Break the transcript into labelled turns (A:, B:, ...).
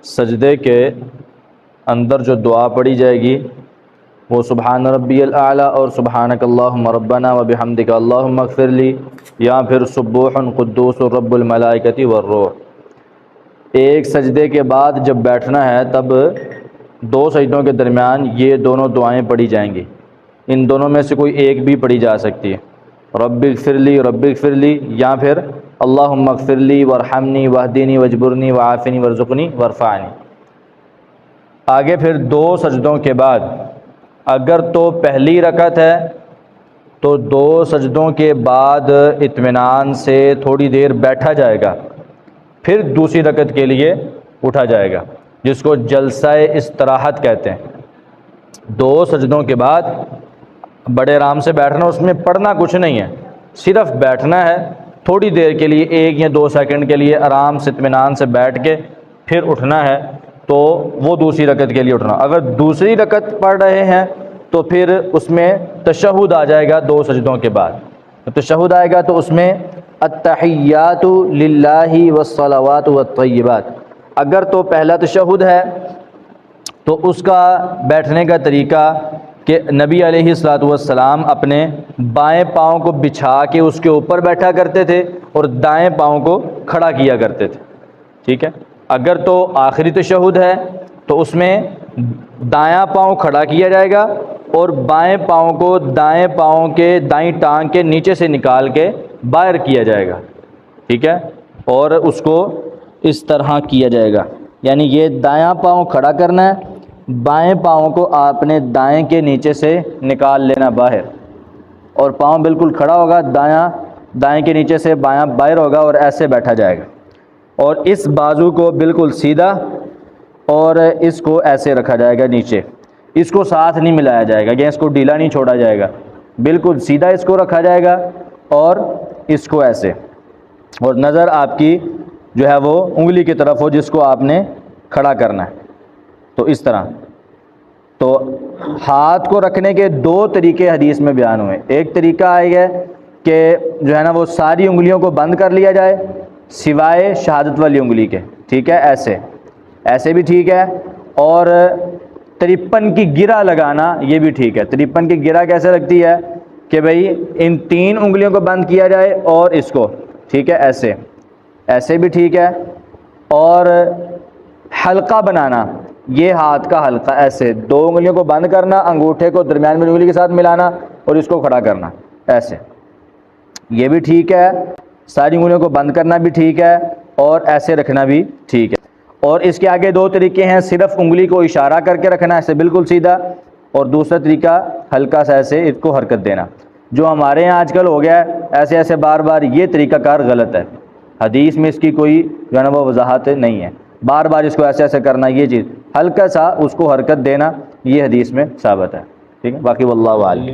A: سجدے کے اندر جو دعا پڑھی جائے گی وہ سبحان ربی الاعلیٰ اور سبحانک اللہم ربنا و بحمدک اللہم اغفر لی، یا پھر سبوح قدوس رب الملائکۃ والروح۔ ایک سجدے کے بعد جب بیٹھنا ہے تب دو سجدوں کے درمیان یہ دونوں دعائیں پڑھی جائیں گی، ان دونوں میں سے کوئی ایک بھی پڑھی جا سکتی ہے، رب اغفر لی یا پھر اللہم اغفر لی وارحمنی واہدنی واجبرنی وعافنی وارزقنی وارفعنی۔ آگے پھر دو سجدوں کے بعد اگر تو پہلی رکعت ہے تو دو سجدوں کے بعد اطمینان سے تھوڑی دیر بیٹھا جائے گا، پھر دوسری رکعت کے لیے اٹھا جائے گا، جس کو جلسہ استراحت کہتے ہیں۔ دو سجدوں کے بعد بڑے آرام سے بیٹھنا، اس میں پڑھنا کچھ نہیں ہے، صرف بیٹھنا ہے تھوڑی دیر کے لیے، 1 یا 2 سیکنڈ کے لیے آرام سے اطمینان سے بیٹھ کے پھر اٹھنا ہے، تو وہ دوسری رکعت کے لیے اٹھنا۔ اگر دوسری رکعت پڑھ رہے ہیں تو پھر اس میں تشہد آ جائے گا دو سجدوں کے بعد، تشہد آئے گا تو اس میں التحیات للہ والصلوات والطیبات۔ اگر تو پہلا تشہد ہے تو اس کا بیٹھنے کا طریقہ کہ نبی علیہ الصلوۃ والسلام اپنے بائیں پاؤں کو بچھا کے اس کے اوپر بیٹھا کرتے تھے اور دائیں پاؤں کو کھڑا کیا کرتے تھے، ٹھیک ہے۔ اگر تو آخری تشہد ہے تو اس میں دایاں پاؤں کھڑا کیا جائے گا اور بائیں پاؤں کو دائیں پاؤں کے دائیں ٹانگ کے نیچے سے نکال کے باہر کیا جائے گا، ٹھیک ہے، اور اس کو اس طرح کیا جائے گا، یعنی یہ دایاں پاؤں کھڑا کرنا ہے، بائیں پاؤں کو آپ نے دائیں کے نیچے سے نکال لینا باہر، اور پاؤں بالکل کھڑا ہوگا، دائیں کے نیچے سے بایاں باہر ہوگا اور ایسے بیٹھا جائے گا، اور اس بازو کو بالکل سیدھا اور اس کو ایسے رکھا جائے گا نیچے، اس کو ساتھ نہیں ملایا جائے گا یا اس کو ڈھیلا نہیں چھوڑا جائے گا، بالکل سیدھا اس کو رکھا جائے گا اور اس کو ایسے، اور نظر آپ کی جو ہے وہ انگلی کی طرف ہو جس کو آپ نے کھڑا کرنا ہے، تو اس طرح۔ تو ہاتھ کو رکھنے کے دو طریقے حدیث میں بیان ہوئے، ایک طریقہ آئے گا کہ جو ہے نا وہ ساری انگلیوں کو بند کر لیا جائے سوائے شہادت والی انگلی کے، ٹھیک ہے، ایسے بھی ٹھیک ہے، اور 53 کی گرہ لگانا یہ بھی ٹھیک ہے۔ 53 کی گرہ کیسے لگتی ہے کہ بھئی ان 3 انگلیوں کو بند کیا جائے اور اس کو، ٹھیک ہے، ایسے بھی ٹھیک ہے، اور حلقہ بنانا، یہ ہاتھ کا حلقہ ایسے 2 انگلیوں کو بند کرنا، انگوٹھے کو درمیان میں انگلی کے ساتھ ملانا اور اس کو کھڑا کرنا ایسے، یہ بھی ٹھیک ہے، ساری انگلیوں کو بند کرنا بھی ٹھیک ہے اور ایسے رکھنا بھی ٹھیک ہے۔ اور اس کے آگے 2 طریقے ہیں، صرف انگلی کو اشارہ کر کے رکھنا ایسے بالکل سیدھا، اور دوسرا طریقہ ہلکا سا ایسے اس کو حرکت دینا۔ جو ہمارے یہاں آج کل ہو گیا ہے ایسے بار بار، یہ طریقہ کار غلط ہے، حدیث میں اس کی کوئی جو ہے نا وہ وضاحت نہیں ہے، بار بار اس کو ایسے کرنا، یہ چیز ہلکا سا اس کو حرکت دینا، یہ حدیث میں ثابت ہے، ٹھیک ہے، باقی واللہ اعلم۔